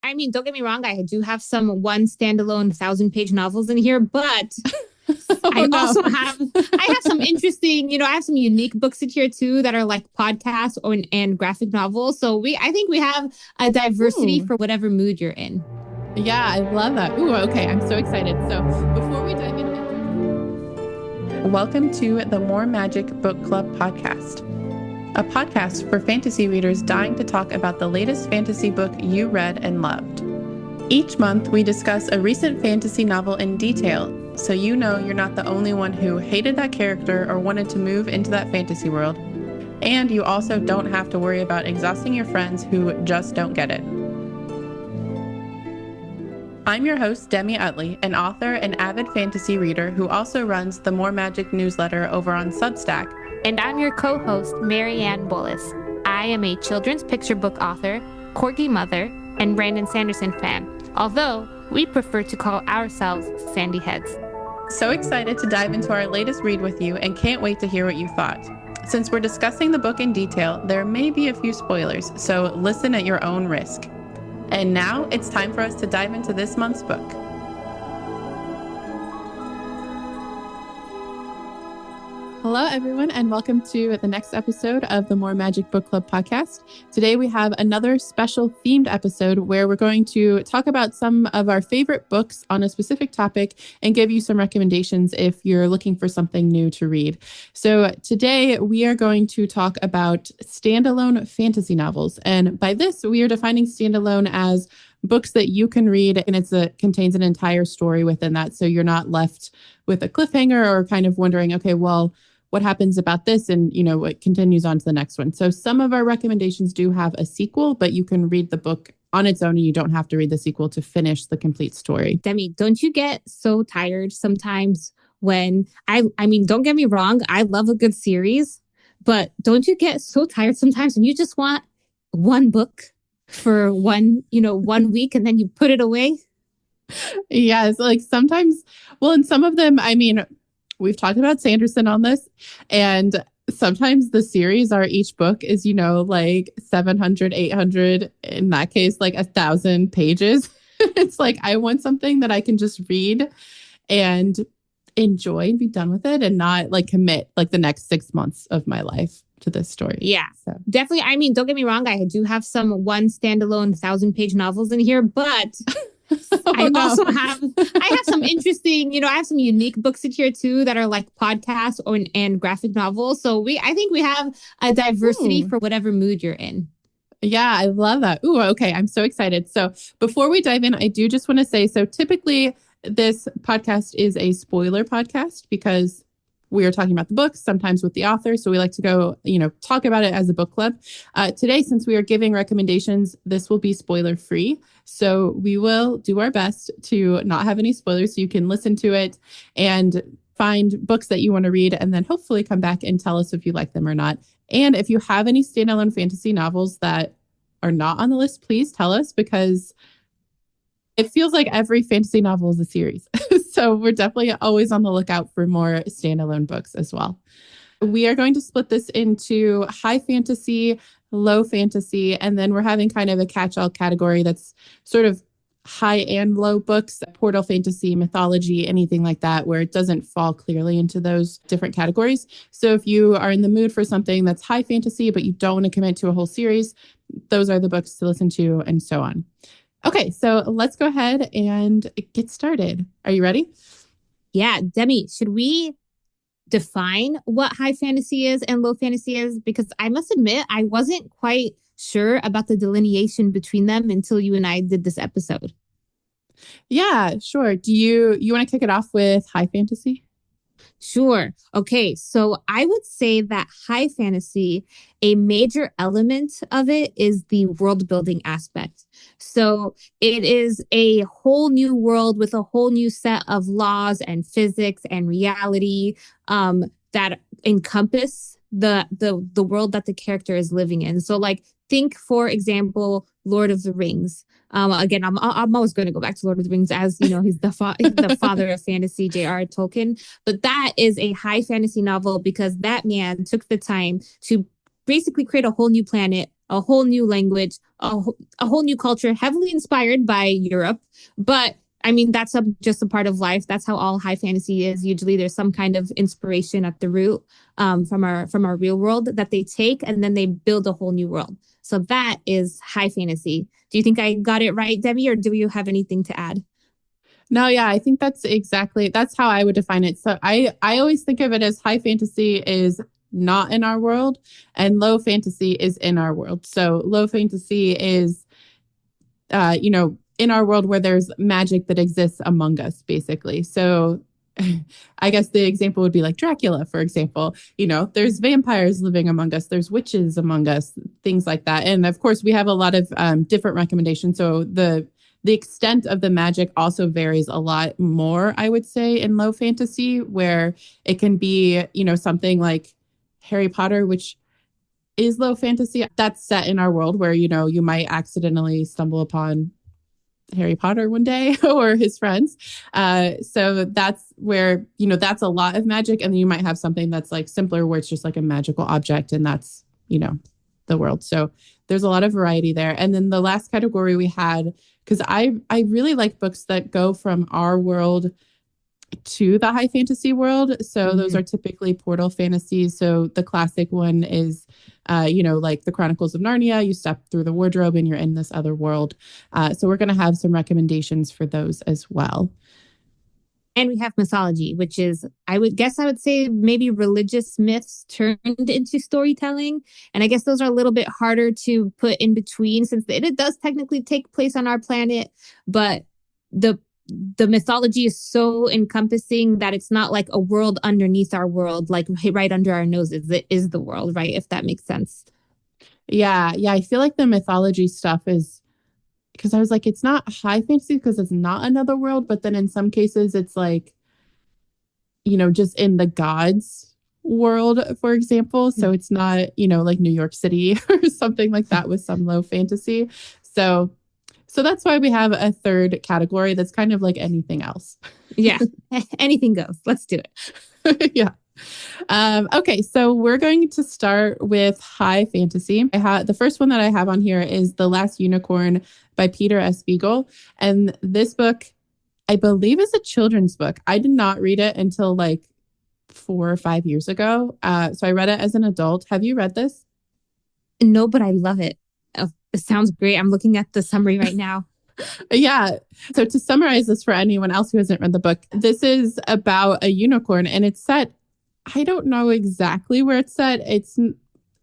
I mean, don't get me wrong. I do have some one standalone 1,000-page novels in here, but I no. also I have some interesting, I have some unique books in here too that are like podcasts and graphic novels. So I think we have a diversity for whatever mood you're in. Yeah, I love that. Ooh, okay. I'm so excited. So before we dive in, welcome to the More Magic Book Club podcast, a podcast for fantasy readers dying to talk about the latest fantasy book you read and loved. Each month, we discuss a recent fantasy novel in detail, so you know you're not the only one who hated that character or wanted to move into that fantasy world. And you also don't have to worry about exhausting your friends who just don't get it. I'm your host, Demi Utley, an author and avid fantasy reader who also runs the More Magic newsletter over on Substack. And I'm your co-host, Marianne Boules. I am a children's picture book author, corgi mother, and Brandon Sanderson fan, although we prefer to call ourselves Sandy Heads. So excited to dive into our latest read with you and can't wait to hear what you thought. Since we're discussing the book in detail, there may be a few spoilers, so listen at your own risk. And now it's time for us to dive into this month's book. Hello, everyone, and welcome to the next episode of the More Magic Book Club podcast. Today, we have another special themed episode where we're going to talk about some of our favorite books on a specific topic and give you some recommendations if you're looking for something new to read. So today, we are going to talk about standalone fantasy novels. And by this, we are defining standalone as books that you can read and it contains an entire story within that. So you're not left with a cliffhanger or kind of wondering, okay, well, what happens about this? And, it continues on to the next one. So some of our recommendations do have a sequel, but you can read the book on its own and you don't have to read the sequel to finish the complete story. Demi, don't you get so tired sometimes when, I mean, don't get me wrong, I love a good series, but don't you get so tired sometimes when you just want one book for one week and then you put it away? Yes, like sometimes, well, and some of them, we've talked about Sanderson on this, and sometimes the series are each book is, like 700, 800, in that case, like 1,000 pages. It's like, I want something that I can just read and enjoy and be done with it and not like commit like the next 6 months of my life to this story. Yeah, so definitely. I mean, don't get me wrong. I do have some one standalone 1,000-page novels in here, but also have some interesting, I have some unique books in here too that are like podcasts and graphic novels. So I think we have a diversity for whatever mood you're in. Yeah, I love that. Ooh, okay. I'm so excited. So before we dive in, I do just want to say, so typically this podcast is a spoiler podcast because we are talking about the books, sometimes with the author. So we like to go, talk about it as a book club. Today, since we are giving recommendations, this will be spoiler free. So we will do our best to not have any spoilers so you can listen to it and find books that you want to read and then hopefully come back and tell us if you like them or not. And if you have any standalone fantasy novels that are not on the list, please tell us because it feels like every fantasy novel is a series. So we're definitely always on the lookout for more standalone books as well. We are going to split this into high fantasy, low fantasy, and then we're having kind of a catch-all category that's sort of high and low books, portal fantasy, mythology, anything like that, where it doesn't fall clearly into those different categories. So if you are in the mood for something that's high fantasy, but you don't want to commit to a whole series, those are the books to listen to and so on. Okay, so let's go ahead and get started. Are you ready? Yeah, Demi, should we define what high fantasy is and low fantasy is? Because I must admit, I wasn't quite sure about the delineation between them until you and I did this episode. Yeah, sure. Do you want to kick it off with high fantasy? Sure. Okay. So I would say that high fantasy, a major element of it is the world building aspect. So it is a whole new world with a whole new set of laws and physics and reality that encompass the world that the character is living in. So like think, for example, Lord of the Rings. Again, I'm always going to go back to Lord of the Rings as, he's the father of fantasy, J.R. Tolkien. But that is a high fantasy novel because that man took the time to basically create a whole new planet, a whole new language, a whole new culture, heavily inspired by Europe. But I mean, that's just a part of life. That's how all high fantasy is. Usually there's some kind of inspiration at the root from our real world that they take and then they build a whole new world. So that is high fantasy. Do you think I got it right, Debbie, or do you have anything to add? No, yeah, I think that's how I would define it. So I always think of it as high fantasy is not in our world and low fantasy is in our world. So low fantasy is, in our world where there's magic that exists among us, basically. So I guess the example would be like Dracula, for example. There's vampires living among us, there's witches among us, things like that. And of course, we have a lot of different recommendations. So the extent of the magic also varies a lot more, I would say, in low fantasy, where it can be, something like Harry Potter, which is low fantasy. That's set in our world where, you might accidentally stumble upon Harry Potter one day or his friends. So that's where, that's a lot of magic. And then you might have something that's like simpler where it's just like a magical object and that's, the world. So there's a lot of variety there. And then the last category we had, because I really like books that go from our world to the high fantasy world. So those are typically portal fantasies. So the classic one is, like the Chronicles of Narnia. You step through the wardrobe and you're in this other world. So we're going to have some recommendations for those as well. And we have mythology, which is, I would say maybe religious myths turned into storytelling. And I guess those are a little bit harder to put in between since it does technically take place on our planet. But the mythology is so encompassing that it's not like a world underneath our world, like right under our noses. It is the world, right? If that makes sense. Yeah. I feel like the mythology stuff is, because I was like, it's not high fantasy because it's not another world. But then in some cases, it's like, just in the gods world, for example. So it's not, like New York City or something like that with some low fantasy. So that's why we have a third category that's kind of like anything else. Yeah, anything goes. Let's do it. Yeah. Okay, so we're going to start with high fantasy. The first one that I have on here is The Last Unicorn by Peter S. Beagle. And this book, I believe, is a children's book. I did not read it until like 4 or 5 years ago. So I read it as an adult. Have you read this? No, but I love it. Oh, it sounds great. I'm looking at the summary right now. Yeah. So to summarize this for anyone else who hasn't read the book, this is about a unicorn and it's set, I don't know exactly where it's set.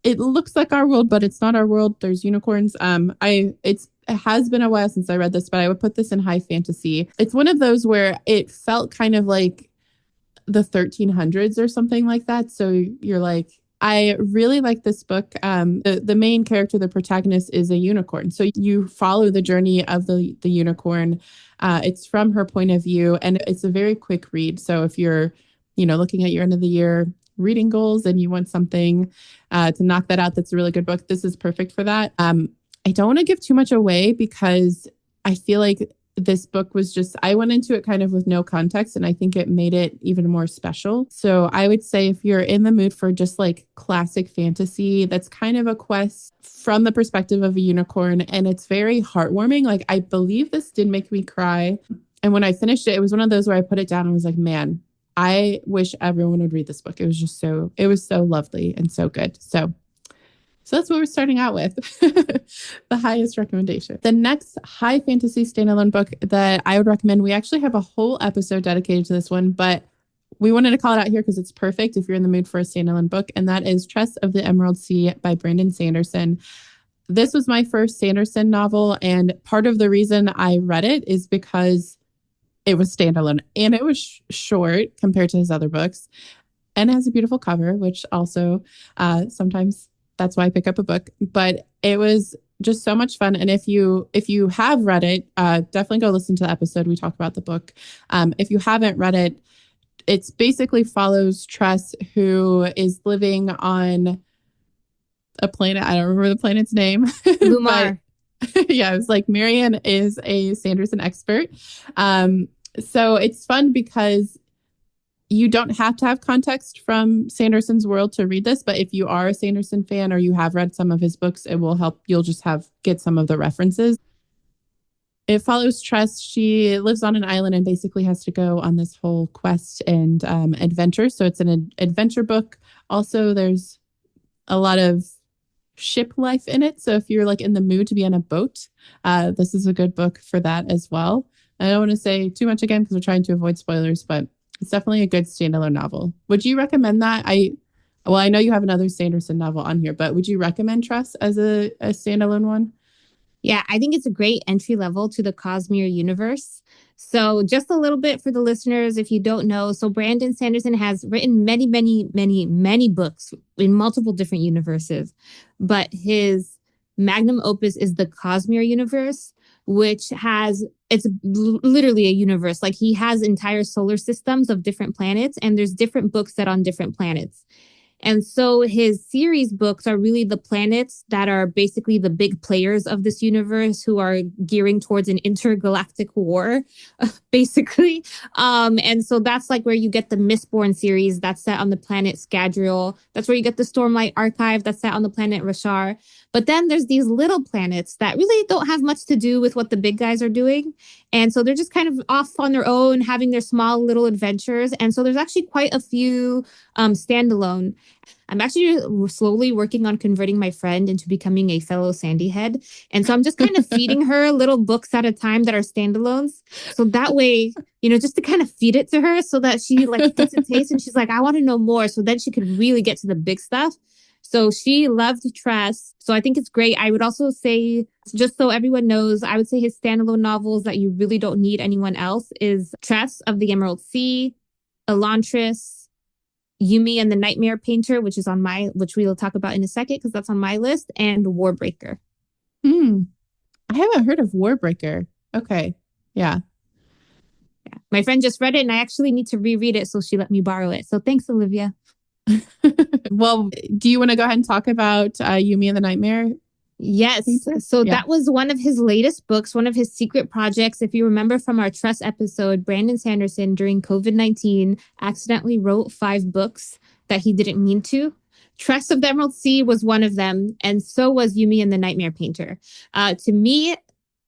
It looks like our world, but it's not our world. There's unicorns. It has been a while since I read this, but I would put this in high fantasy. It's one of those where it felt kind of like the 1300s or something like that. So you're like, I really like this book. The main character, the protagonist, is a unicorn. So you follow the journey of the unicorn. It's from her point of view, and it's a very quick read. So if you're, looking at your end of the year reading goals and you want something to knock that out, that's a really good book. This is perfect for that. I don't want to give too much away because I feel like this book was I went into it kind of with no context, and I think it made it even more special. So I would say if you're in the mood for just like classic fantasy, that's kind of a quest from the perspective of a unicorn, and it's very heartwarming. Like, I believe this did make me cry. And when I finished it, it was one of those where I put it down and was like, man, I wish everyone would read this book. It was so lovely and so good. So that's what we're starting out with. The highest recommendation. The next high fantasy standalone book that I would recommend, we actually have a whole episode dedicated to this one, but we wanted to call it out here because it's perfect if you're in the mood for a standalone book, and that is Tress of the Emerald Sea by Brandon Sanderson. This was my first Sanderson novel, and part of the reason I read it is because it was standalone and it was short compared to his other books, and it has a beautiful cover, which also sometimes that's why I pick up a book. But it was just so much fun. And if you have read it, definitely go listen to the episode. We talk about the book. If you haven't read it, it's basically follows Tress, who is living on a planet. I don't remember the planet's name. Lumar. Yeah, it was like Marianne is a Sanderson expert. So it's fun because you don't have to have context from Sanderson's world to read this, but if you are a Sanderson fan or you have read some of his books, it will help. You'll just get some of the references. It follows Tress. She lives on an island and basically has to go on this whole quest and adventure. So it's an adventure book. Also, there's a lot of ship life in it. So if you're like in the mood to be on a boat, this is a good book for that as well. I don't want to say too much again because we're trying to avoid spoilers, but it's definitely a good standalone novel. Would you recommend that? I know you have another Sanderson novel on here, but would you recommend Tress as a standalone one? Yeah, I think it's a great entry level to the Cosmere universe. So just a little bit for the listeners, if you don't know. So Brandon Sanderson has written many, many, many, many books in multiple different universes. But his magnum opus is the Cosmere universe, which it's literally a universe. Like he has entire solar systems of different planets, and there's different books set on different planets. And so his series books are really the planets that are basically the big players of this universe who are gearing towards an intergalactic war, basically. And so that's like where you get the Mistborn series that's set on the planet Scadrial. That's where you get the Stormlight Archive that's set on the planet Rashar. But then there's these little planets that really don't have much to do with what the big guys are doing. And so they're just kind of off on their own, having their small little adventures. And so there's actually quite a few standalone. I'm actually slowly working on converting my friend into becoming a fellow Sandy head. And so I'm just kind of feeding her little books at a time that are standalones. So that way, just to kind of feed it to her so that she like gets a taste and she's like, I want to know more. So then she could really get to the big stuff. So she loved Tress. So I think it's great. I would also say, just so everyone knows, I would say his standalone novels that you really don't need anyone else is Tress of the Emerald Sea, Elantris, Yumi and the Nightmare Painter, which we will talk about in a second because that's on my list, and Warbreaker. I haven't heard of Warbreaker. Okay. Yeah. My friend just read it and I actually need to reread it, so she let me borrow it. So thanks, Olivia. Well, do you want to go ahead and talk about Yumi and the Nightmare? Yes. So that was one of his latest books, one of his secret projects. If you remember from our Tress episode, Brandon Sanderson during COVID-19 accidentally wrote 5 books that he didn't mean to. Tress of the Emerald Sea was one of them, and so was Yumi and the Nightmare Painter. To me,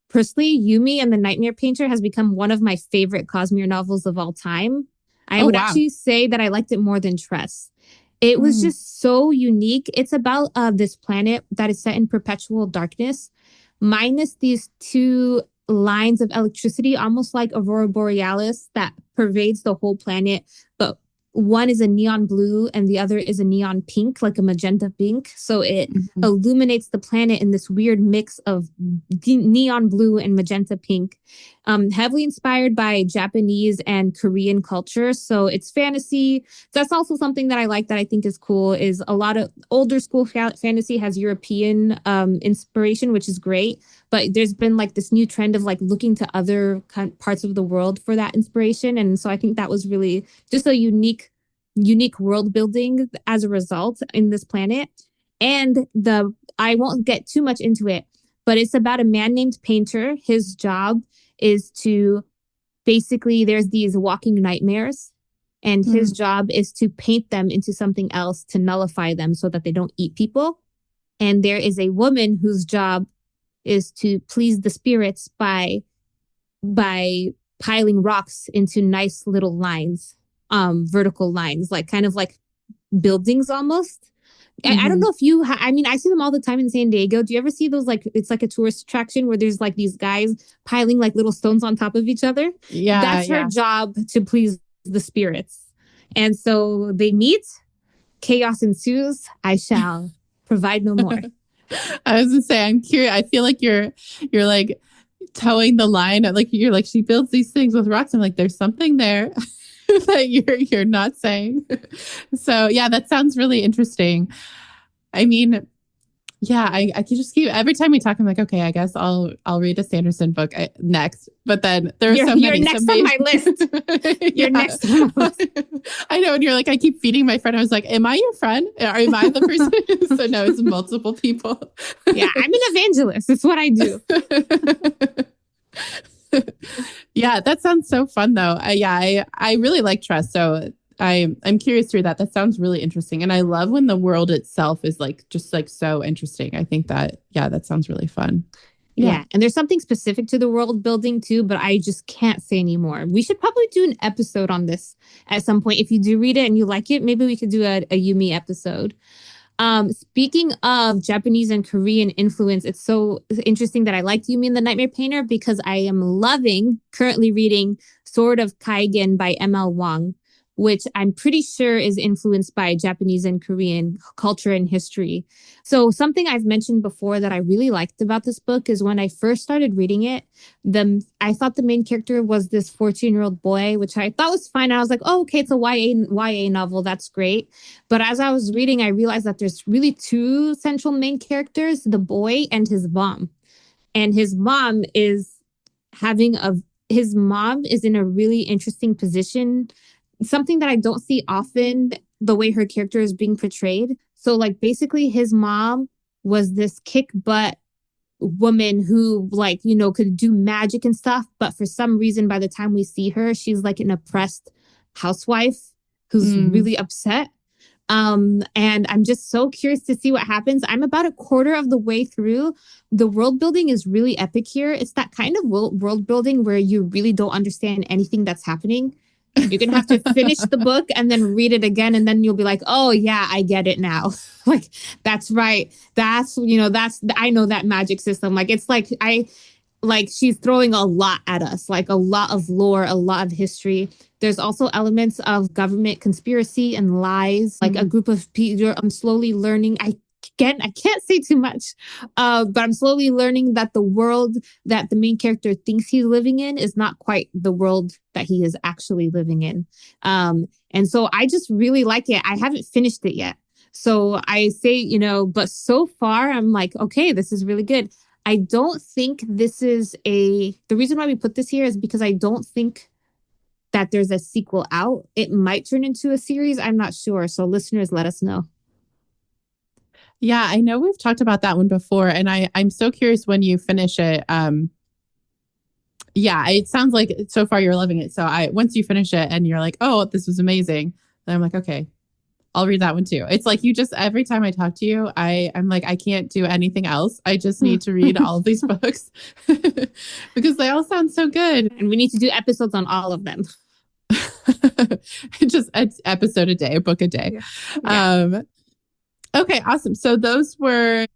personally, Yumi and the Nightmare Painter has become one of my favorite Cosmere novels of all time. I would actually say that I liked it more than Tress. It was just so unique. It's about this planet that is set in perpetual darkness, minus these 2 lines of electricity, almost like Aurora Borealis, that pervades the whole planet. But one is a neon blue and the other is a neon pink, like a magenta pink. So it illuminates the planet in this weird mix of neon blue and magenta pink. Heavily inspired by Japanese and Korean culture. So it's fantasy. That's also something that I like that I think is cool, is a lot of older school fantasy has European inspiration, which is great. But there's been like this new trend of like looking to other parts of the world for that inspiration. And so I think that was really just a unique world building as a result in this planet. And I won't get too much into it, but it's about a man named Painter. His job is to basically, there's these walking nightmares, and his job is to paint them into something else to nullify them so that they don't eat people. And there is a woman whose job is to please the spirits by piling rocks into nice little lines, vertical lines, like kind of like buildings almost. I don't know if you, I see them all the time in San Diego. Do you ever see those? Like, it's like a tourist attraction where there's like these guys piling like little stones on top of each other. Yeah. That's her job, to please the spirits. And so they meet, chaos ensues. I shall provide no more. I was gonna say, I'm curious. I feel like you're like towing the line. Like you're like, she builds these things with rocks. I'm like, there's something there that you're not saying. So yeah, that sounds really interesting. I mean, yeah, I can just keep, every time we talk, I'm like, okay, I guess I'll read a Sanderson book next. But then there's so many. You're next on my list. You're next on my list. I know. And you're like, I keep feeding my friend. I was like, am I your friend? Or am I the person? So no, it's multiple people. Yeah, I'm an evangelist. It's what I do. Yeah, that sounds so fun though. I really like Tress. So I'm curious to hear that. That sounds really interesting. And I love when the world itself is like just like so interesting. I think that, yeah, that sounds really fun. Yeah. Yeah. And there's something specific to the world building too, but I just can't say anymore. We should probably do an episode on this at some point. If you do read it and you like it, maybe we could do a Yumi episode. Speaking of Japanese and Korean influence, it's so interesting that I liked Yumi and the Nightmare Painter because I am currently reading Sword of Kaigen by M.L. Wang, which I'm pretty sure is influenced by Japanese and Korean culture and history. So something I've mentioned before that I really liked about this book is when I first started reading it, I thought the main character was this 14-year-old boy, which I thought was fine. I was like, oh, okay, it's a YA novel. That's great. But as I was reading, I realized that there's really two central main characters, the boy and his mom. And his mom is in a really interesting position, something that I don't see often, the way her character is being portrayed. So like basically his mom was this kick butt woman who like, could do magic and stuff. But for some reason, by the time we see her, she's like an oppressed housewife who's really upset. And I'm just so curious to see what happens. I'm about a quarter of the way through. The world building is really epic here. It's that kind of world building where you really don't understand anything that's happening. You're going to have to finish the book and then read it again. And then you'll be like, oh, yeah, I get it now. Like, that's right. I know that magic system. Like, it's like she's throwing a lot at us, like a lot of lore, a lot of history. There's also elements of government conspiracy and lies, like a group of people. I'm slowly learning. I can't say too much, but I'm slowly learning that the world that the main character thinks he's living in is not quite the world that he is actually living in. And so I just really like it. I haven't finished it yet. So I say, but so far I'm like, okay, this is really good. I don't think the reason why we put this here is because I don't think that there's a sequel out. It might turn into a series. I'm not sure. So listeners, let us know. Yeah, I know we've talked about that one before, and I'm so curious when you finish it. Yeah, it sounds like so far you're loving it. So once you finish it and you're like, oh, this was amazing, then I'm like, okay, I'll read that one too. It's like every time I talk to you, I'm like, I can't do anything else. I just need to read all of these books because they all sound so good. And we need to do episodes on all of them. Just an episode a day, a book a day. Yeah. Okay, awesome. So those were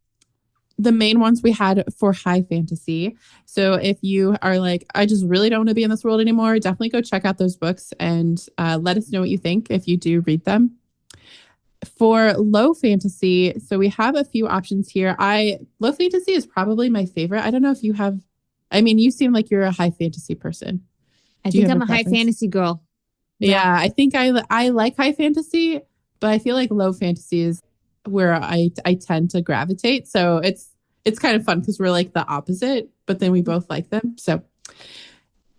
the main ones we had for high fantasy. So if you are like, I just really don't want to be in this world anymore, definitely go check out those books and let us know what you think if you do read them. For low fantasy, so we have a few options here. Low fantasy is probably my favorite. I don't know if you have, you seem like you're a high fantasy person. I think I'm a high fantasy girl. Yeah, I think I like high fantasy, but I feel like low fantasy is where I tend to gravitate. So it's kind of fun because we're like the opposite, but then we both like them. So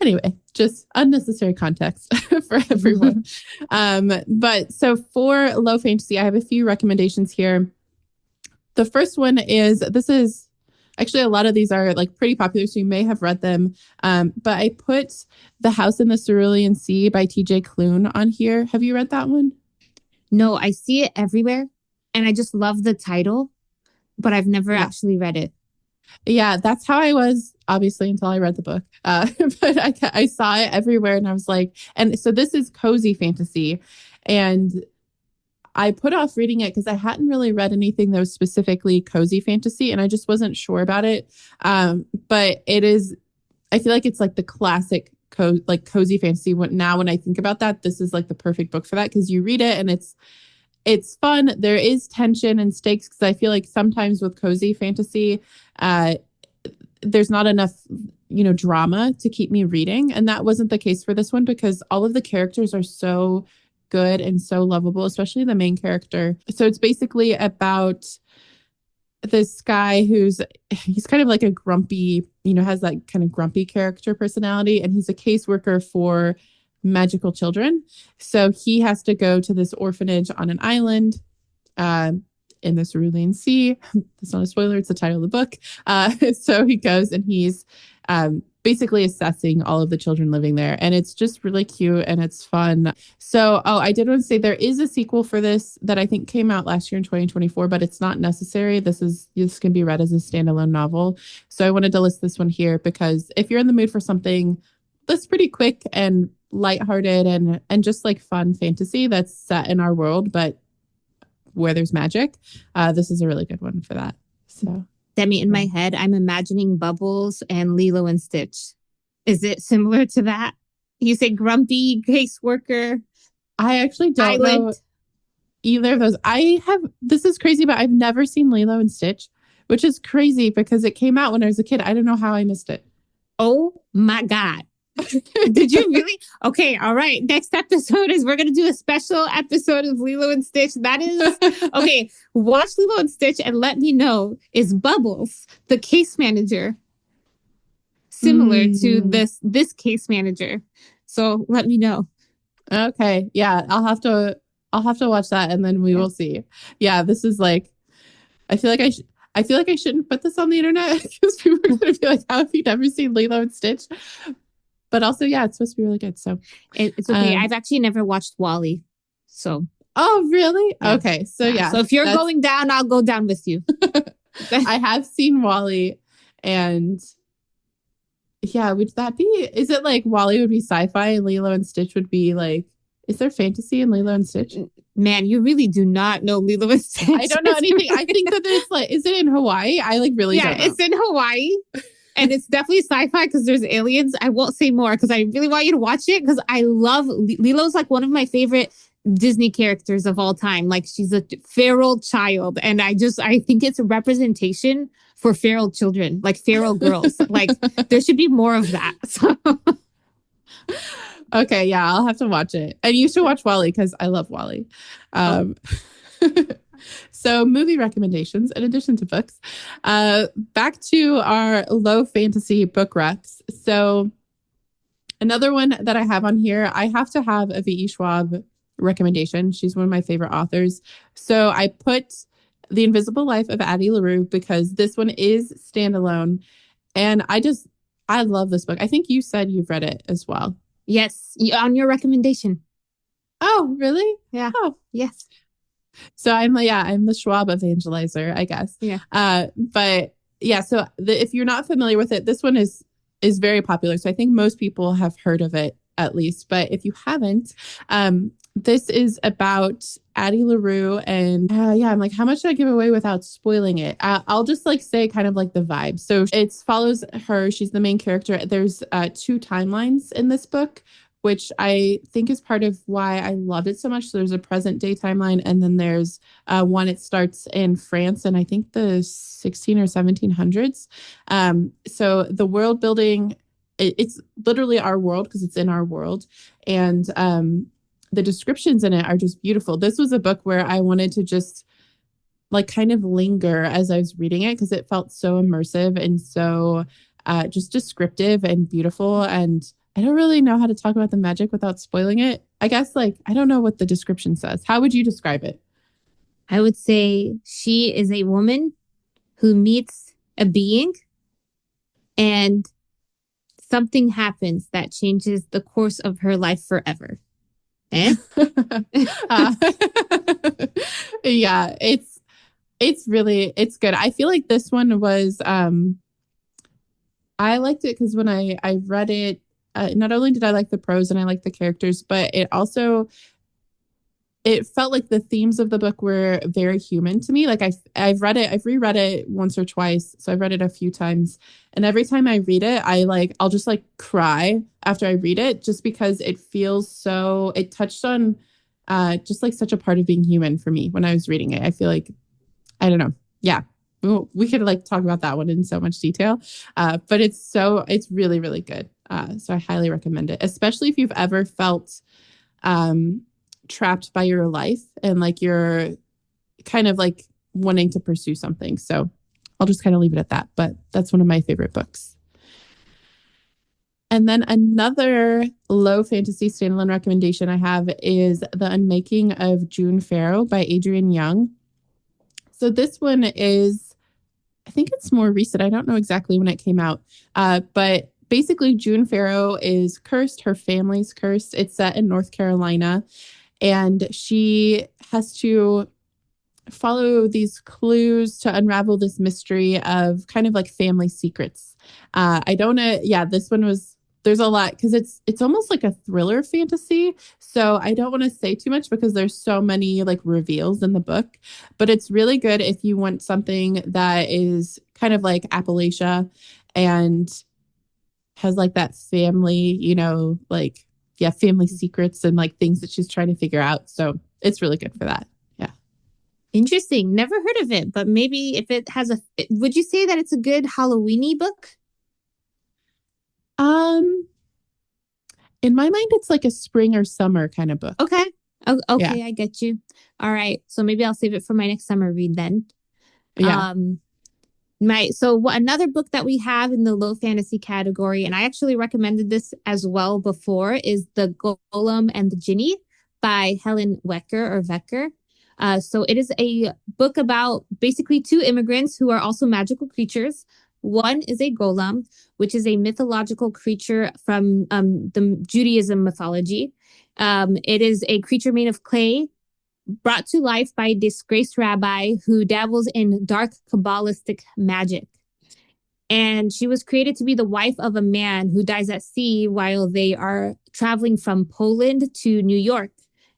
anyway, just unnecessary context for everyone. But so for low fantasy, I have a few recommendations here. The first one is, actually a lot of these are like pretty popular, so you may have read them. But I put The House in the Cerulean Sea by T.J. Klune on here. Have you read that one? No, I see it everywhere. And I just love the title, but I've never actually read it. Yeah, that's how I was, obviously, until I read the book. But I saw it everywhere and I was like, and so this is cozy fantasy. And I put off reading it because I hadn't really read anything that was specifically cozy fantasy and I just wasn't sure about it. But it is, I feel like it's like the classic cozy fantasy. When I think about that, this is like the perfect book for that because you read it and it's fun. There is tension and stakes because I feel like sometimes with cozy fantasy, there's not enough, drama to keep me reading. And that wasn't the case for this one because all of the characters are so good and so lovable, especially the main character. So it's basically about this guy he's kind of like a grumpy, has that kind of grumpy character personality. And he's a caseworker for magical children. So he has to go to this orphanage on an island in the Cerulean Sea. That's not a spoiler. It's the title of the book. So he goes and he's basically assessing all of the children living there. And it's just really cute and it's fun. So, I did want to say there is a sequel for this that I think came out last year in 2024, but it's not necessary. This can be read as a standalone novel. So I wanted to list this one here because if you're in the mood for something that's pretty quick and lighthearted and just like fun fantasy that's set in our world, but where there's magic, this is a really good one for that. So. Demi, in my head, I'm imagining Bubbles and Lilo and Stitch. Is it similar to that? You say grumpy caseworker. I actually don't know either of those. This is crazy, but I've never seen Lilo and Stitch, which is crazy because it came out when I was a kid. I don't know how I missed it. Oh my God. Did you really? Okay, all right. Next episode is we're going to do a special episode of Lilo and Stitch. That is, okay, watch Lilo and Stitch and let me know, is Bubbles, the case manager, similar to this case manager? So let me know. Okay, yeah, I'll have to watch that and then we will see. Yeah, this is like, I feel like I shouldn't put this on the internet because people are going to be like, how have you never seen Lilo and Stitch? But also, yeah, it's supposed to be really good. So it's okay. I've actually never watched WALL-E. So. Oh, really? Yeah. Okay. So, yeah. So if you're going down, I'll go down with you. I have seen WALL-E. And yeah, would that be, is it like WALL-E would be sci-fi and Lilo and Stitch would be like, is there fantasy in Lilo and Stitch? Man, you really do not know Lilo and Stitch. I don't know anything. I think that there's like, is it in Hawaii? I like really don't know. Yeah, it's in Hawaii. And it's definitely sci-fi because there's aliens. I won't say more because I really want you to watch it because I love Lilo's like one of my favorite Disney characters of all time. Like she's a feral child. And I think it's a representation for feral children, like feral girls. Like there should be more of that. So. Okay, yeah, I'll have to watch it. And you should watch WALL-E because I love WALL-E. So movie recommendations in addition to books. Back to our low fantasy book recs. So another one that I have on here, I have to have a V.E. Schwab recommendation. She's one of my favorite authors. So I put The Invisible Life of Addie LaRue because this one is standalone. And I love this book. I think you said you've read it as well. Yes, on your recommendation. Oh, really? Yeah. Oh, yes. So I'm the Schwab evangelizer, I guess. Yeah. But yeah, so if you're not familiar with it, this one is very popular. So I think most people have heard of it at least. But if you haven't, this is about Addie LaRue and I'm like, how much should I give away without spoiling it? I'll just like say kind of like the vibe. So it follows her. She's the main character. There's 2 timelines in this book, which I think is part of why I loved it so much. So there's a present day timeline, and then there's one, it starts in France, and I think the 16 or 1700s. So the world building, it's literally our world because it's in our world. And the descriptions in it are just beautiful. This was a book where I wanted to just like kind of linger as I was reading it because it felt so immersive and so just descriptive and beautiful. And I don't really know how to talk about the magic without spoiling it. I guess I don't know what the description says. How would you describe it? I would say she is a woman who meets a being and something happens that changes the course of her life forever. Eh? Yeah, it's good. I feel like this one was, I liked it because when I read it, not only did I like the prose and I like the characters, but it felt like the themes of the book were very human to me. Like I've reread it once or twice. So I've read it a few times. And every time I read it, I'll just like cry after I read it just because it feels so, it touched on just like such a part of being human for me when I was reading it. I feel like, I don't know. Yeah. We could like talk about that one in so much detail. But it's really, really good. So I highly recommend it, especially if you've ever felt trapped by your life and like you're kind of like wanting to pursue something. So I'll just kind of leave it at that. But that's one of my favorite books. And then another low fantasy standalone recommendation I have is The Unmaking of June Farrow by Adrienne Young. So this one is, I think it's more recent. I don't know exactly when it came out, but basically June Farrow is cursed. Her family's cursed. It's set in North Carolina, and she has to follow these clues to unravel this mystery of kind of like family secrets. I don't know. Yeah, this one was, there's a lot because it's almost like a thriller fantasy. So I don't want to say too much because there's so many like reveals in the book, but it's really good if you want something that is kind of like Appalachia and has like that family, like, yeah, family secrets and like things that she's trying to figure out. So it's really good for that. Yeah. Interesting. Never heard of it, but maybe if it has would you say that it's a good Halloweeny book? In my mind, it's like a spring or summer kind of book. Okay. Oh, okay, Yeah. I get you. All right. So maybe I'll save it for my next summer read then. Yeah. Another book that we have in the low fantasy category, and I actually recommended this as well before, is The Golem and the Jinni by Helen Wecker. So it is a book about basically two immigrants who are also magical creatures. One is a golem, which is a mythological creature from the Judaism mythology. It is a creature made of clay, brought to life by a disgraced rabbi who dabbles in dark Kabbalistic magic. And she was created to be the wife of a man who dies at sea while they are traveling from Poland to New York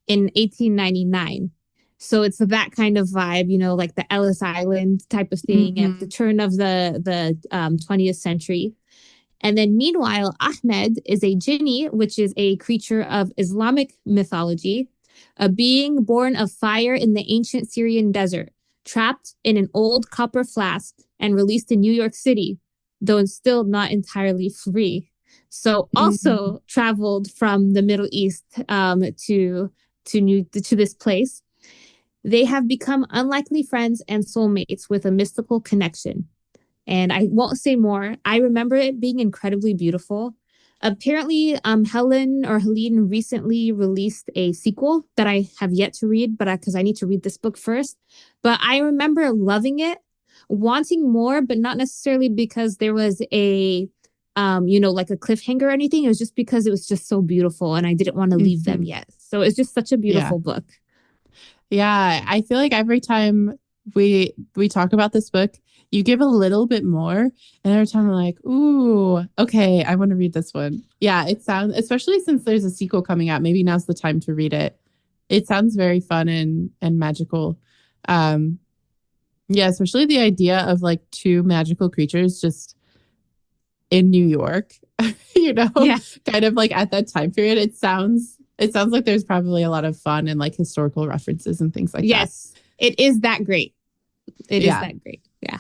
in 1899. So it's that kind of vibe, like the Ellis Island type of thing at the turn of the 20th century. And then meanwhile, Ahmed is a jinni, which is a creature of Islamic mythology, a being born of fire in the ancient Syrian desert, trapped in an old copper flask and released in New York City, though still not entirely free. So also traveled from the Middle East to this place. They have become unlikely friends and soulmates with a mystical connection. And I won't say more. I remember it being incredibly beautiful. Apparently, Helene recently released a sequel that I have yet to read, but because I need to read this book first. But I remember loving it, wanting more, but not necessarily because there was a, like a cliffhanger or anything. It was just because it was just so beautiful, and I didn't want to leave them yet. So it's just such a beautiful book. Yeah, I feel like every time we talk about this book, you give a little bit more, and every time I'm like, ooh, okay, I want to read this one. Yeah, it sounds, especially since there's a sequel coming out, maybe now's the time to read it. It sounds very fun and magical. Yeah, especially the idea of like two magical creatures just in New York, kind of like at that time period. It sounds like there's probably a lot of fun and like historical references and things like that. Yes, it is that great. It is that great. Yeah.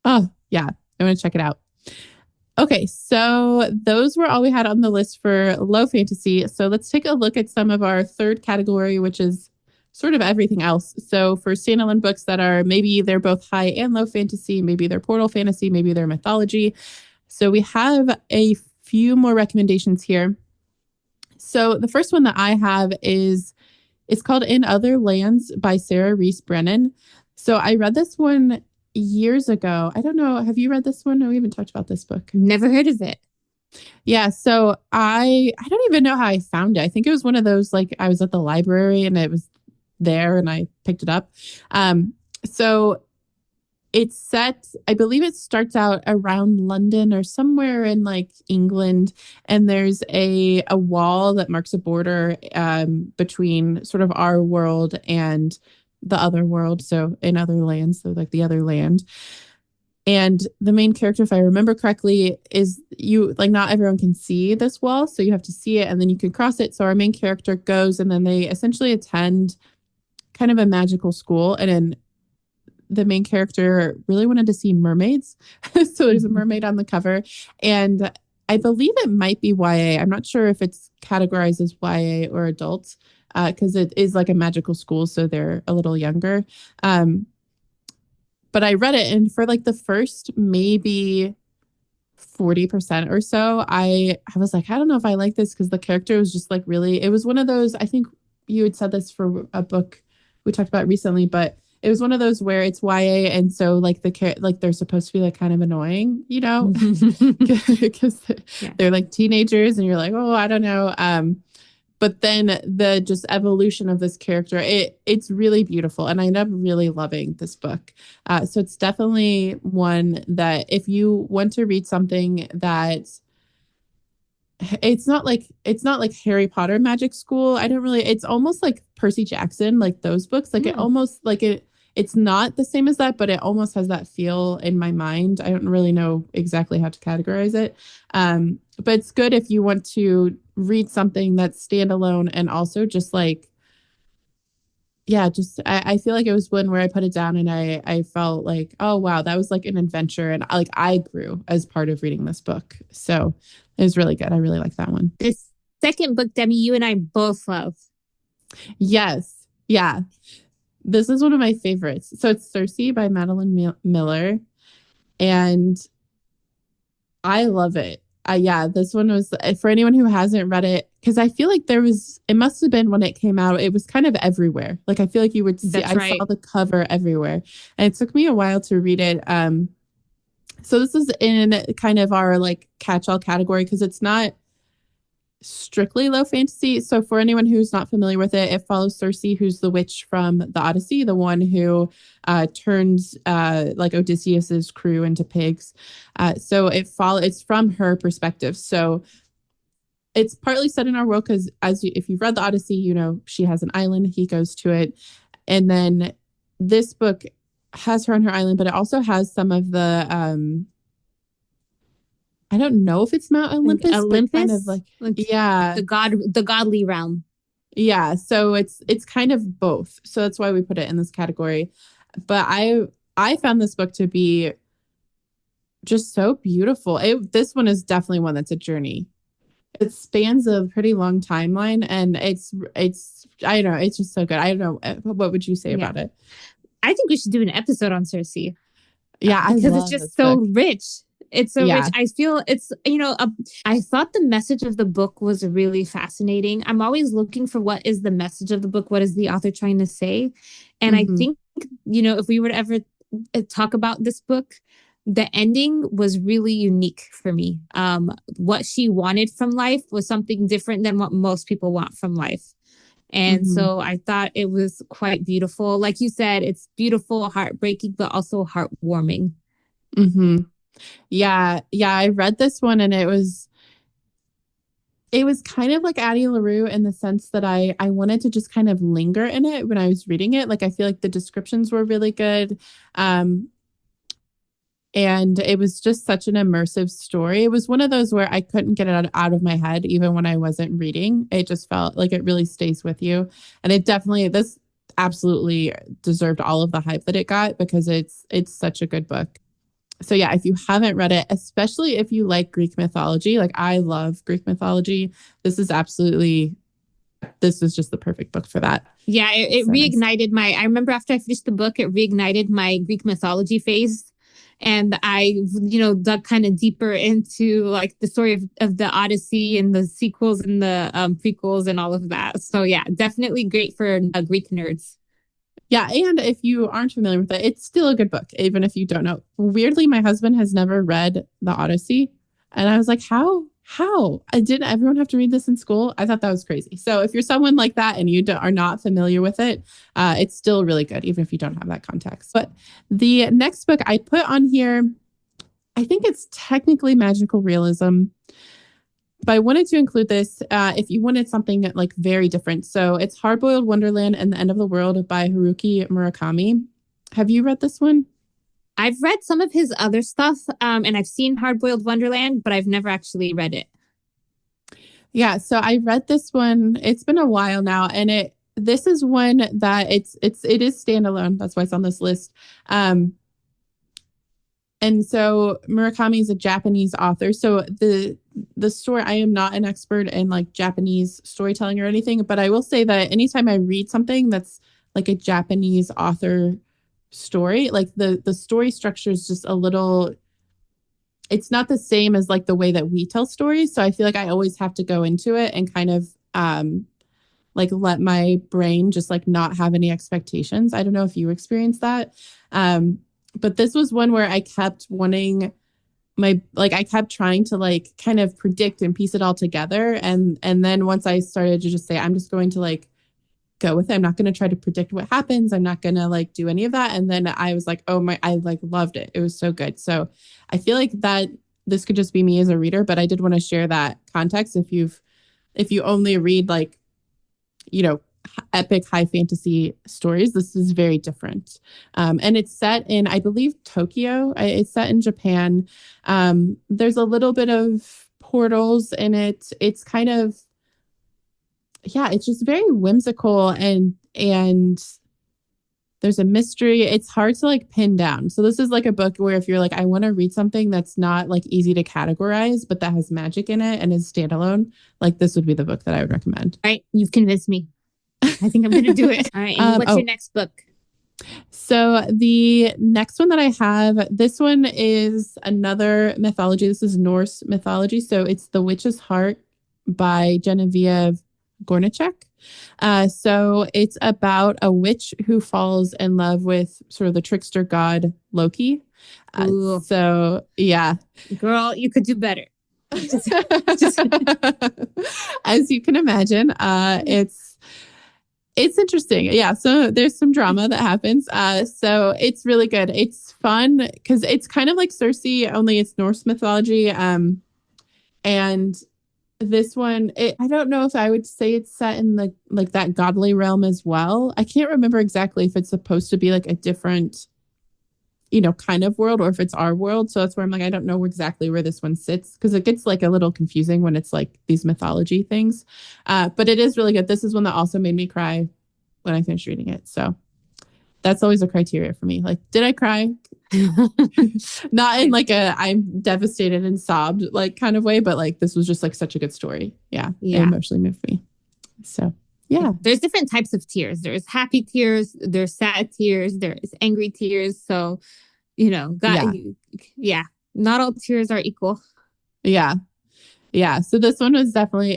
Oh, yeah. I want to check it out. Okay, so those were all we had on the list for low fantasy. So let's take a look at some of our third category, which is sort of everything else. So for standalone books that are maybe they're both high and low fantasy, maybe they're portal fantasy, maybe they're mythology. So we have a few more recommendations here. So the first one that I have it's called In Other Lands by Sarah Reese Brennan. So I read this one years ago. I don't know. Have you read this one? No, we haven't talked about this book. Never heard of it. Yeah. So I don't even know how I found it. I think it was one of those, like I was at the library and it was there and I picked it up. So it's set, I believe it starts out around London or somewhere in like England. And there's a wall that marks a border between sort of our world and the other world. So in other lands, so like the other land. And the main character, if I remember correctly, is not everyone can see this wall. So you have to see it and then you can cross it. So our main character goes and then they essentially attend kind of a magical school. And then the main character really wanted to see mermaids. So there's a mermaid on the cover. And I believe it might be YA. I'm not sure if it's categorized as YA or adult because it is like a magical school. So they're a little younger. But I read it and for like the first maybe 40% or so, I was like, I don't know if I like this because the character was just like really, it was one of those, I think you had said this for a book we talked about recently, but it was one of those where it's YA, and so like like they're supposed to be like kind of annoying, because Yeah. they're like teenagers, and you're like, oh, I don't know. But then the just evolution of this character, it's really beautiful, and I end up really loving this book. So it's definitely one that if you want to read something that it's not like Harry Potter Magic School. I don't really, it's almost like Percy Jackson, like those books. Like it almost like it's not the same as that, but it almost has that feel in my mind. I don't really know exactly how to categorize it. But it's good if you want to read something that's standalone and also just like, yeah, just I feel like it was one where I put it down and I felt like, oh wow, that was like an adventure, and like I grew as part of reading this book. So it was really good. I really like that one. This second book, Demi, you and I both love. Yes. Yeah. This is one of my favorites. So it's Circe by Madeline Miller. And I love it. Yeah, this one was for anyone who hasn't read it, because I feel like it must have been when it came out, it was kind of everywhere. Like I feel like you would see, That's right. I saw the cover everywhere, and it took me a while to read it. So this is in kind of our like catch-all category because it's not strictly low fantasy. So for anyone who's not familiar with it, it follows Circe, who's the witch from the Odyssey, the one who turns like Odysseus's crew into pigs. So it's from her perspective. So it's partly set in our world because if you've read the Odyssey, she has an island. He goes to it, and then this book has her on her island, but it also has some of the I don't know if it's Mount Olympus, Olympus, but kind of like yeah, the godly realm. Yeah, so it's kind of both. So that's why we put it in this category. But I found this book to be just so beautiful. This one is definitely one that's a journey. It spans a pretty long timeline, and it's I don't know, it's just so good. I don't know, what would you say about it? I think we should do an episode on Circe. Yeah, because it's just so rich. It's so rich. I feel it's, I thought the message of the book was really fascinating. I'm always looking for what is the message of the book? What is the author trying to say? And I think, if we were to ever talk about this book, the ending was really unique for me. What she wanted from life was something different than what most people want from life. And so I thought it was quite beautiful. Like you said, it's beautiful, heartbreaking, but also heartwarming. Yeah. I read this one, and it was kind of like Addie LaRue in the sense that I wanted to just kind of linger in it when I was reading it. Like I feel like the descriptions were really good. And it was just such an immersive story. It was one of those where I couldn't get it out of my head, even when I wasn't reading. It just felt like it really stays with you. And this absolutely deserved all of the hype that it got because it's such a good book. So yeah, if you haven't read it, especially if you like Greek mythology, like I love Greek mythology, this is just the perfect book for that. Yeah, it reignited I remember after I finished the book, it reignited my Greek mythology phase. And I, dug kind of deeper into like the story of the Odyssey and the sequels and the prequels and all of that. So yeah, definitely great for Greek nerds. Yeah, and if you aren't familiar with it, it's still a good book, even if you don't know. Weirdly, my husband has never read the Odyssey. And I was like, how? Didn't everyone have to read this in school? I thought that was crazy. So if you're someone like that and you are not familiar with it, it's still really good, even if you don't have that context. But the next book I put on here, I think it's technically magical realism. But I wanted to include this if you wanted something like very different. So it's Hard-Boiled Wonderland and the End of the World by Haruki Murakami. Have you read this one? I've read some of his other stuff, and I've seen Hard-Boiled Wonderland, but I've never actually read it. Yeah, so I read this one. It's been a while now, and this is one that it is standalone. That's why it's on this list. And so Murakami is a Japanese author. So the story, I am not an expert in like Japanese storytelling or anything, but I will say that anytime I read something that's like a Japanese author story, like the story structure is just a little, it's not the same as like the way that we tell stories. So I feel like I always have to go into it and kind of like let my brain just like not have any expectations. I don't know if you experienced that. But this was one where I kept wanting I kept trying to like kind of predict and piece it all together. And then once I started to just say, I'm just going to like go with it. I'm not going to try to predict what happens. I'm not going to like do any of that. And then I was like, I like loved it. It was so good. So I feel like that this could just be me as a reader, but I did want to share that context. If you only read like, epic high fantasy stories, this is very different. And it's set in, I believe, Tokyo. It's set in Japan. There's a little bit of portals in it. It's kind of, it's just very whimsical and there's a mystery. It's hard to like pin down. So this is like a book where if you're like, I want to read something that's not like easy to categorize, but that has magic in it and is standalone, like this would be the book that I would recommend. All right. You've convinced me. I think I'm going to do it. All right. And what's your next book? So the next one that I have, this one is another mythology. This is Norse mythology. So it's The Witch's Heart by Genevieve Gornichek. So it's about a witch who falls in love with sort of the trickster god Loki. So yeah. Girl, you could do better. As you can imagine, it's interesting. Yeah. So there's some drama that happens. So it's really good. It's fun because it's kind of like Circe, only it's Norse mythology. And this one, I don't know if I would say it's set in the like that godly realm as well. I can't remember exactly if it's supposed to be like a different, kind of world or if it's our world. So that's where I'm like, I don't know exactly where this one sits because it gets like a little confusing when it's like these mythology things. But it is really good. This is one that also made me cry when I finished reading it. So that's always a criteria for me. Like, did I cry? Not in like I'm devastated and sobbed like kind of way, but like this was just like such a good story. Yeah. It emotionally moved me. So yeah. There's different types of tears. There's happy tears, there's sad tears, there's angry tears. So, not all tears are equal. Yeah. Yeah. So this one was definitely,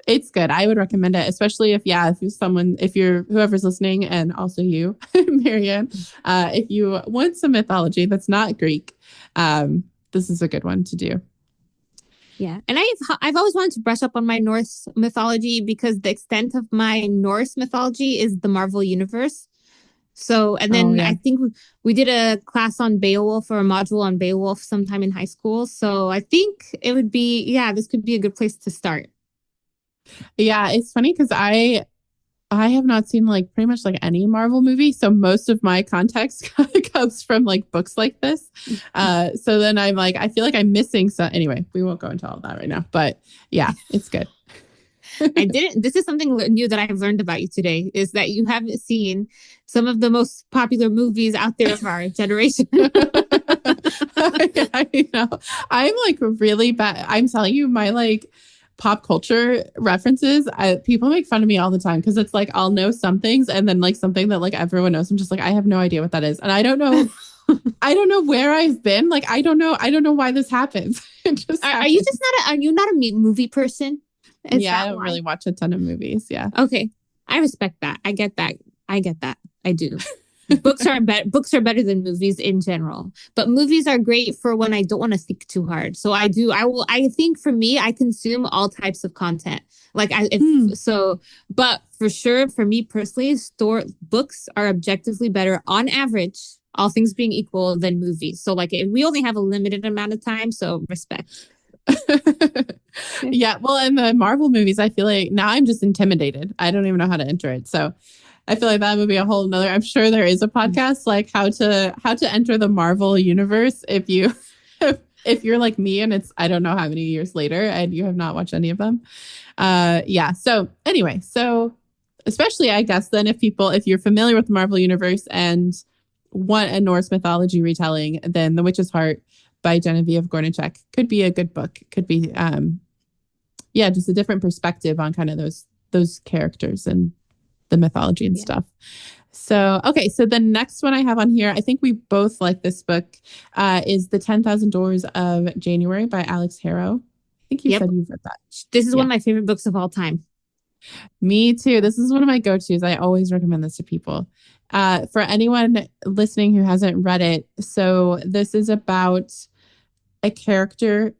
it's good. I would recommend it, especially if you're whoever's listening and also you, Marianne, if you want some mythology that's not Greek, this is a good one to do. Yeah. And I've always wanted to brush up on my Norse mythology because the extent of my Norse mythology is the Marvel universe. So, and then I think we did a class on Beowulf or a module on Beowulf sometime in high school. So I think it would be, this could be a good place to start. Yeah, it's funny because I have not seen like pretty much like any Marvel movie. So most of my context comes from like books like this. So then I'm like, I feel like I'm missing some. Anyway, we won't go into all that right now. But yeah, it's good. This is something new that I've learned about you today is that you haven't seen some of the most popular movies out there of our generation. I know. I'm like really bad. I'm telling you, my like pop culture references, people make fun of me all the time because it's like I'll know some things and then like something that like everyone knows. I'm just like, I have no idea what that is. And I don't know. I don't know where I've been. Like, I don't know why this happens. Are you not a movie person? I don't really watch a ton of movies. Yeah. Okay. I respect that. I get that. I do. Books are better than movies in general, but movies are great for when I don't want to think too hard. So I think for me, I consume all types of content. But for sure, for me personally, books are objectively better on average, all things being equal, than movies. So like we only have a limited amount of time. So respect. Yeah. Well, in the Marvel movies, I feel like now I'm just intimidated. I don't even know how to enter it. So I feel like that would be a whole nother. I'm sure there is a podcast like how to enter the Marvel universe if you're like me and it's I don't know how many years later and you have not watched any of them. So anyway, so especially I guess then if you're familiar with the Marvel universe and want a Norse mythology retelling, then The Witch's Heart by Genevieve Gornichek could be a good book. Could be just a different perspective on kind of those characters and the mythology and stuff. So, okay. So the next one I have on here, I think we both like this book, is The 10,000 Doors of January by Alex Harrow. I think you said you've read that. This is one of my favorite books of all time. Me too. This is one of my go-tos. I always recommend this to people. For anyone listening who hasn't read it, so this is about a character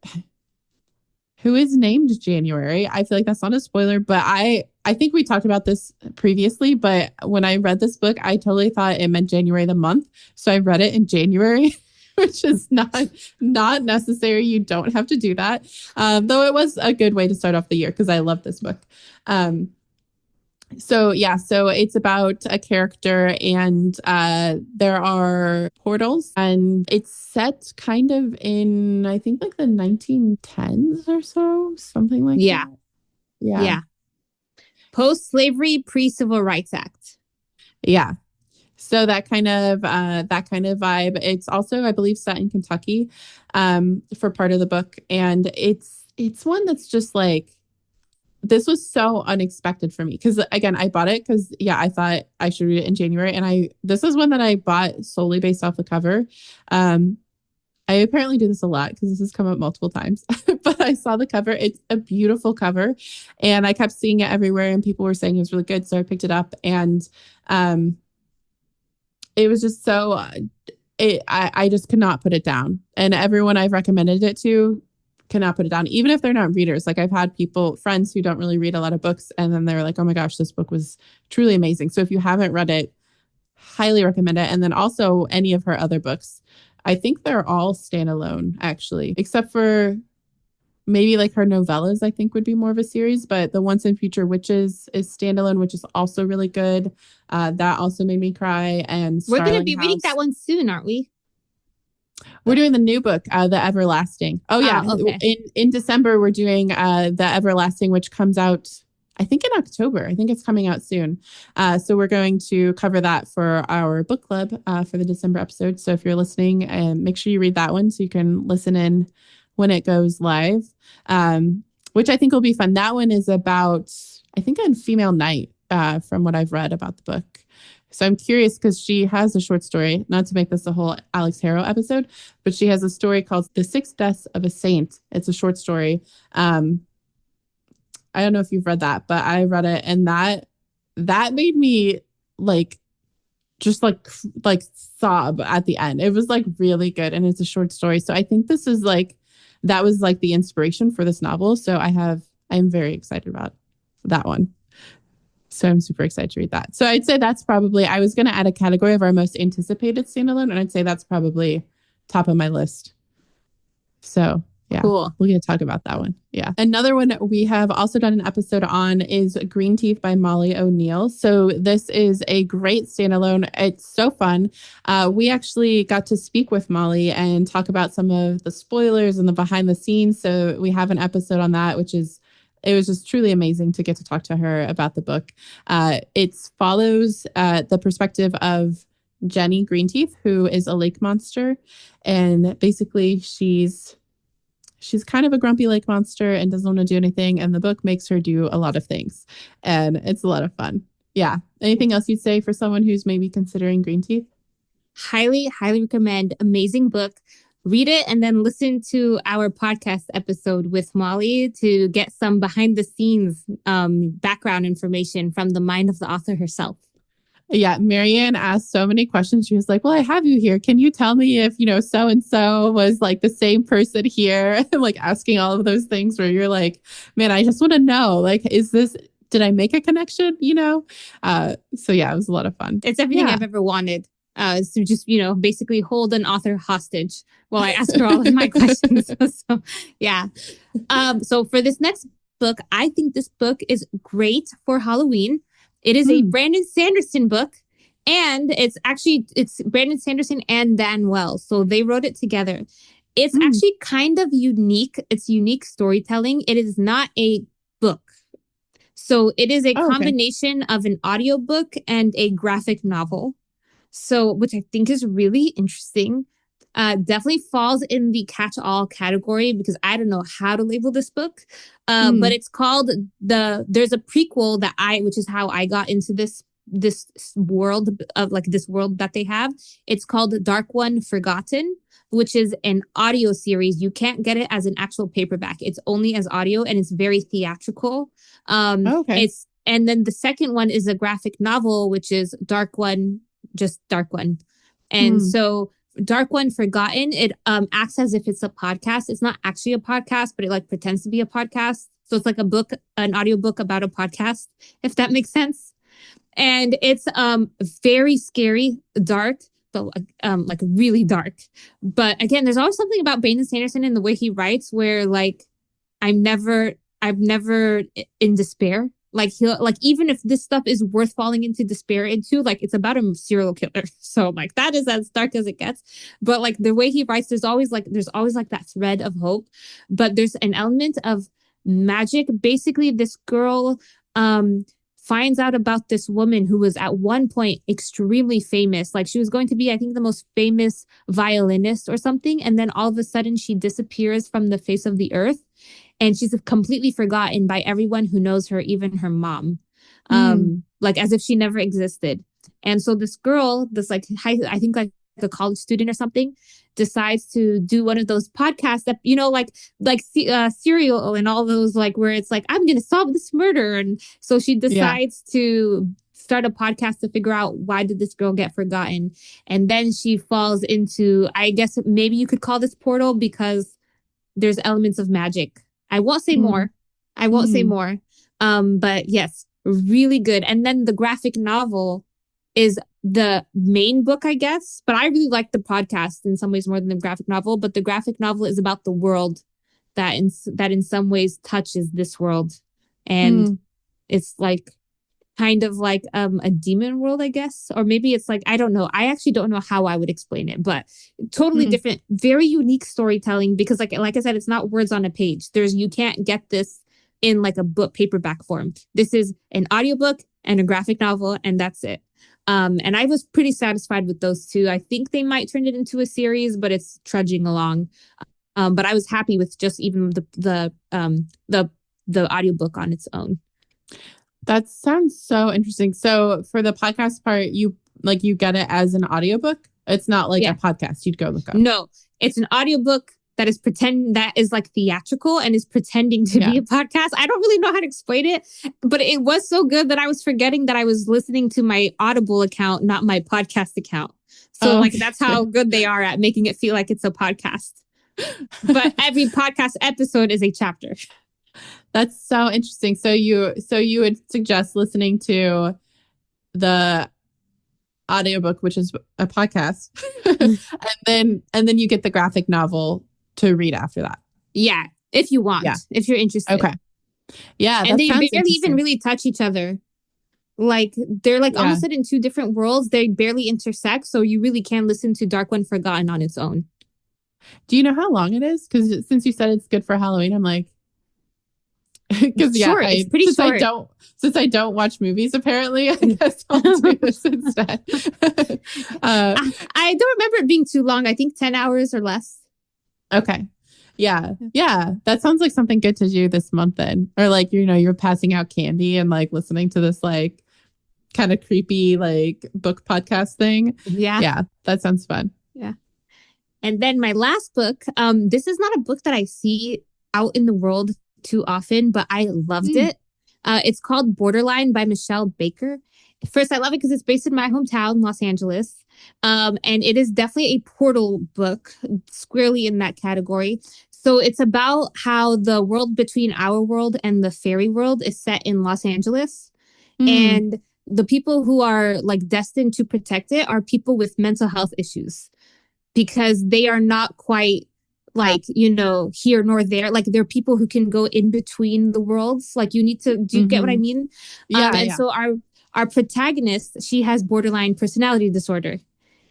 who is named January. I feel like that's not a spoiler, but I think we talked about this previously, but when I read this book, I totally thought it meant January the month. So I read it in January, which is not necessary. You don't have to do that. Though it was a good way to start off the year because I love this book. So it's about a character and there are portals and it's set kind of in, I think like the 1910s or so, something like Yeah. that. Yeah. Post-slavery, pre-Civil Rights Act. Yeah. So that kind of vibe. It's also, I believe, set in Kentucky for part of the book. And it's one that's just like, this was so unexpected for me because again, I bought it because I thought I should read it in January, and this is one that I bought solely based off the cover. I apparently do this a lot because this has come up multiple times, but I saw the cover. It's a beautiful cover, and I kept seeing it everywhere, and people were saying it was really good, so I picked it up, and it was just so. I just could not put it down, and everyone I've recommended it to cannot put it down, even if they're not readers. Like I've had friends who don't really read a lot of books, and then they're like, oh my gosh, this book was truly amazing. So if you haven't read it, highly recommend it. And then also any of her other books. I think they're all standalone actually, except for maybe like her novellas, I think would be more of a series, but the Once and Future Witches is standalone, which is also really good. That also made me cry. And we're going to be House. reading that one soon, aren't we? We're doing the new book, The Everlasting. Oh, yeah. Okay. In December, we're doing The Everlasting, which comes out, I think, in October. I think it's coming out soon. So we're going to cover that for our book club for the December episode. So if you're listening, make sure you read that one so you can listen in when it goes live, which I think will be fun. That one is about, I think, a female knight from what I've read about the book. So I'm curious because she has a short story, not to make this a whole Alex Harrow episode, but she has a story called The Six Deaths of a Saint. It's a short story. I don't know if you've read that, but I read it, and that made me just sob at the end. It was like really good, and it's a short story. So I think this is that was like the inspiration for this novel. So I'm very excited about that one. So I'm super excited to read that. So I'd say that's probably, I was going to add a category of our most anticipated standalone, and I'd say that's probably top of my list. So yeah, cool. We're going to talk about that one. Yeah. Another one we have also done an episode on is Green Teeth by Molly O'Neill. So this is a great standalone. It's so fun. We actually got to speak with Molly and talk about some of the spoilers and the behind the scenes. So we have an episode on that, it was just truly amazing to get to talk to her about the book. It follows the perspective of Jenny Greenteeth, who is a lake monster. And basically she's kind of a grumpy lake monster and doesn't want to do anything. And the book makes her do a lot of things. And it's a lot of fun. Yeah. Anything else you'd say for someone who's maybe considering Greenteeth? Highly, highly recommend. Amazing book. Read it and then listen to our podcast episode with Molly to get some behind the scenes background information from the mind of the author herself. Yeah, Marianne asked so many questions. She was like, well, I have you here. Can you tell me if, so-and-so was like the same person here? Like asking all of those things where you're like, man, I just want to know, did I make a connection? So yeah, it was a lot of fun. It's everything I've ever wanted. So just, basically hold an author hostage while I ask her all of my questions. So, yeah. So for this next book, I think this book is great for Halloween. It is a Brandon Sanderson book, and it's Brandon Sanderson and Dan Wells. So they wrote it together. It's actually kind of unique. It's unique storytelling. It is not a book. So it is a combination of an audiobook and a graphic novel. So, which I think is really interesting. Definitely falls in the catch-all category because I don't know how to label this book. But it's called there's a prequel which is how I got into this world of this world that they have. It's called Dark One Forgotten, which is an audio series. You can't get it as an actual paperback. It's only as audio, and it's very theatrical. And then the second one is a graphic novel, which is Dark One, just Dark One. And so Dark One Forgotten, it acts as if it's a podcast. It's not actually a podcast, but it like pretends to be a podcast. So it's like a book, an audiobook about a podcast, if that makes sense. And it's very scary, dark, but like really dark. But again, there's always something about Brandon Sanderson and the way he writes where like I'm never in despair. Like he'll like even if this stuff is worth falling into despair into, like it's about a serial killer. So like that is as dark as it gets. But like the way he writes, there's always like that thread of hope. But there's an element of magic. Basically, this girl finds out about this woman who was at one point extremely famous. Like she was going to be, I think, the most famous violinist or something. And then all of a sudden she disappears from the face of the earth. And she's completely forgotten by everyone who knows her, even her mom, like as if she never existed. And so this girl, this like, I think like a college student or something, decides to do one of those podcasts that, you know, like Serial and all those, like where it's like, I'm going to solve this murder. And so she decides to start a podcast to figure out why did this girl get forgotten. And then she falls into, I guess maybe you could call this portal because there's elements of magic. I won't say more. I won't say more. But yes, really good. And then the graphic novel is the main book, I guess. But I really like the podcast in some ways more than the graphic novel. But the graphic novel is about the world that in some ways touches this world. And it's like kind of like a demon world, I guess. Or maybe it's like, I don't know. I actually don't know how I would explain it, but totally different, very unique storytelling because like I said, it's not words on a page. You can't get this in like a book paperback form. This is an audiobook and a graphic novel, and that's it. And I was pretty satisfied with those two. I think they might turn it into a series, but it's trudging along. But I was happy with just even the audiobook on its own. That sounds so interesting. So for the podcast part, you get it as an audiobook? It's not like a podcast you'd go look up. No, it's an audiobook that is like theatrical and is pretending to be a podcast. I don't really know how to explain it, but it was so good that I was forgetting that I was listening to my Audible account, not my podcast account. So like that's how good they are at making it feel like it's a podcast. But every podcast episode is a chapter. That's so interesting. So you would suggest listening to the audiobook, which is a podcast, and then you get the graphic novel to read after that. Yeah, if you want, if you're interested. Okay. Yeah, and they barely even really touch each other. Like they're like almost in two different worlds. They barely intersect, so you really can listen to Dark One Forgotten on its own. Do you know how long it is? Because since you said it's good for Halloween, I'm like. Because it's pretty short. Since I don't watch movies, apparently, I guess I'll do this instead. I don't remember it being too long. I think 10 hours or less. Okay. Yeah. That sounds like something good to do this month then. Or like, you're passing out candy and like listening to this like kind of creepy like book podcast thing. Yeah. That sounds fun. Yeah. And then my last book, this is not a book that I see out in the world too often, but I loved it. It's called Borderline by Michelle Baker. First, I love it because it's based in my hometown, Los Angeles. And it is definitely a portal book, squarely in that category. So it's about how the world between our world and the fairy world is set in Los Angeles. And the people who are like destined to protect it are people with mental health issues because they are not quite like, here nor there. Like there are people who can go in between the worlds. Like do you get what I mean? So our protagonist, she has borderline personality disorder.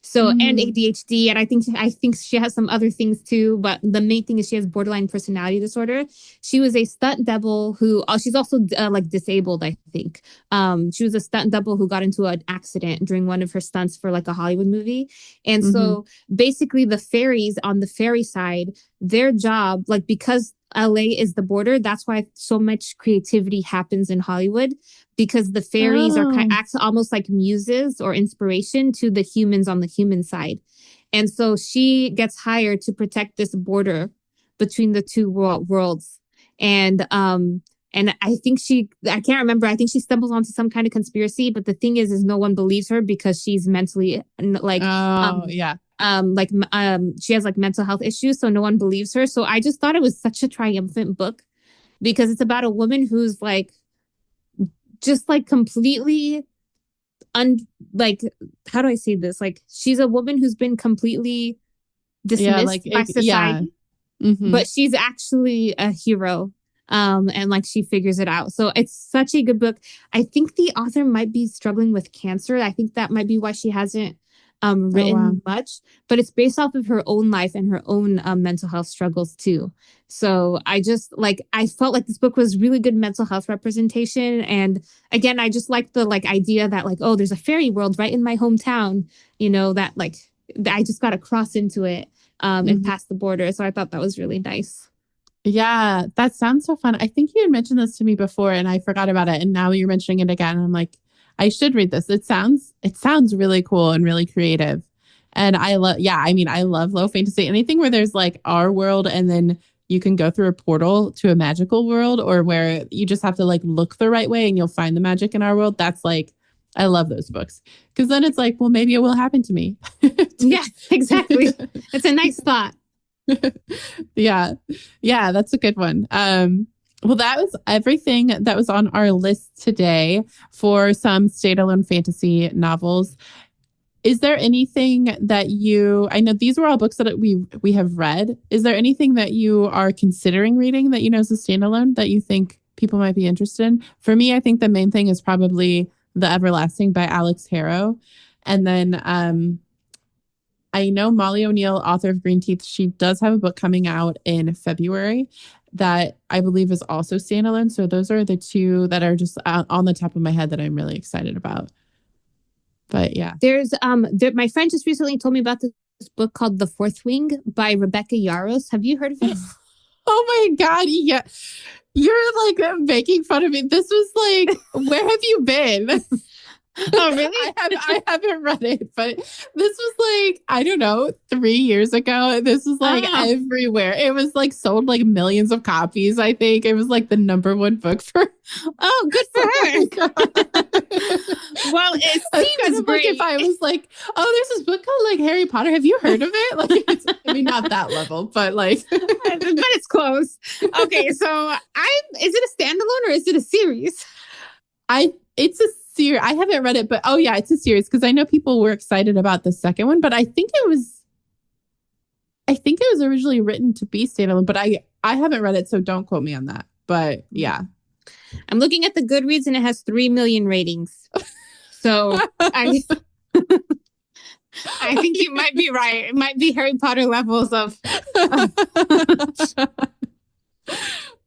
So and ADHD, and I think she has some other things too, but the main thing is she has borderline personality disorder. She was a stunt double she's also like disabled, I think. She was a stunt double who got into an accident during one of her stunts for like a Hollywood movie. And so basically the fairies on the fairy side, their job, like because LA is the border, that's why so much creativity happens in Hollywood, because the fairies act almost like muses or inspiration to the humans on the human side. And so she gets hired to protect this border between the two worlds. And And I can't remember. I think she stumbles onto some kind of conspiracy. But the thing is no one believes her because she's mentally like, she has like mental health issues. So no one believes her. So I just thought it was such a triumphant book because it's about a woman who's like, just like completely like, how do I say this? Like, she's a woman who's been completely dismissed by society, but she's actually a hero. And like she figures it out. So it's such a good book. I think the author might be struggling with cancer. I think that might be why she hasn't written much, but it's based off of her own life and her own mental health struggles too. So I felt like this book was really good mental health representation. And again, I just like the like idea that like, oh, there's a fairy world right in my hometown, that like I just got to cross into it and pass the border. So I thought that was really nice. Yeah, that sounds so fun. I think you had mentioned this to me before and I forgot about it. And now you're mentioning it again. I'm like, I should read this. It sounds really cool and really creative. And I love low fantasy. Anything where there's like our world and then you can go through a portal to a magical world, or where you just have to like look the right way and you'll find the magic in our world. That's like, I love those books. Because then it's like, well, maybe it will happen to me. Yeah, exactly. It's a nice thought. Yeah, that's a good one. Well, that was everything that was on our list today for some standalone fantasy novels. Is there anything that I know these were all books that we have read. Is there anything that you are considering reading that is a standalone that you think people might be interested in? For me, I think the main thing is probably The Everlasting by Alex Harrow. And then I know Molly O'Neill, author of Green Teeth, she does have a book coming out in February that I believe is also standalone. So those are the two that are just on the top of my head that I'm really excited about. But yeah. There's my friend just recently told me about this book called The Fourth Wing by Rebecca Yarros. Have you heard of it? Oh my God. Yeah. You're like making fun of me. This was like, where have you been? Oh, really? I haven't read it, but this was like, I don't know, 3 years ago. This was like everywhere. It was like sold like millions of copies. I think it was like the #1 book for. Oh, good for her. Well, it seems great. Like if I was like, oh, there's this book called like Harry Potter. Have you heard of it? Like, not that level, but like, but it's close. Okay, so is it a standalone or is it a series? It's a series. I haven't read it, but oh yeah, it's a series because I know people were excited about the second one, but I think it was originally written to be standalone, but I haven't read it, so don't quote me on that. But yeah, I'm looking at the Goodreads and it has 3 million ratings. So I think you might be right. It might be Harry Potter levels of.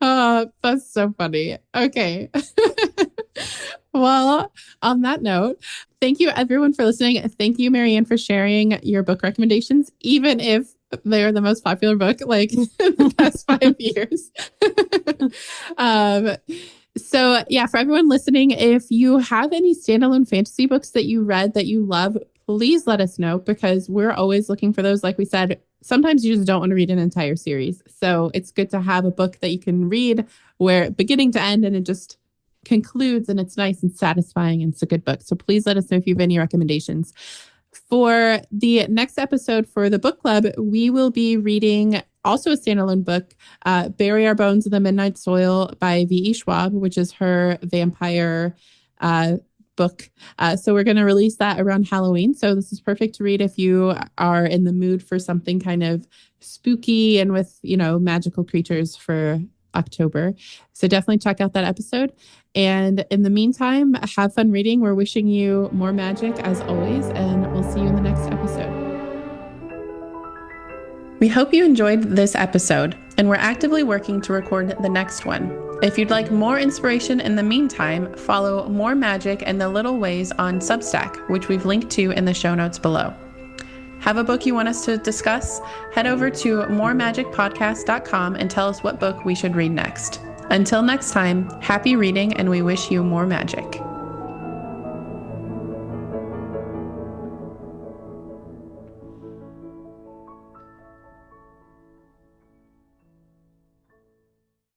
That's so funny. Okay. Well, on that note, thank you everyone for listening. Thank you, Marianne, for sharing your book recommendations, even if they are the most popular book like in the past 5 years. So yeah, for everyone listening, if you have any standalone fantasy books that you read that you love, please let us know because we're always looking for those. Like we said, sometimes you just don't want to read an entire series. So it's good to have a book that you can read where beginning to end and it just concludes and it's nice and satisfying and it's a good book. So please let us know if you have any recommendations. For the next episode for the book club, we will be reading also a standalone book, Bury Our Bones in the Midnight Soil by V.E. Schwab, which is her vampire book. So we're going to release that around Halloween. So this is perfect to read if you are in the mood for something kind of spooky and with, magical creatures for October. So definitely check out that episode. And in the meantime, have fun reading. We're wishing you more magic as always, and we'll see you in the next episode. We hope you enjoyed this episode, and we're actively working to record the next one. If you'd like more inspiration in the meantime, follow More Magic and the Little Ways on Substack, which we've linked to in the show notes below. Have a book you want us to discuss? Head over to moremagicpodcast.com and tell us what book we should read next. Until next time, happy reading, and we wish you more magic.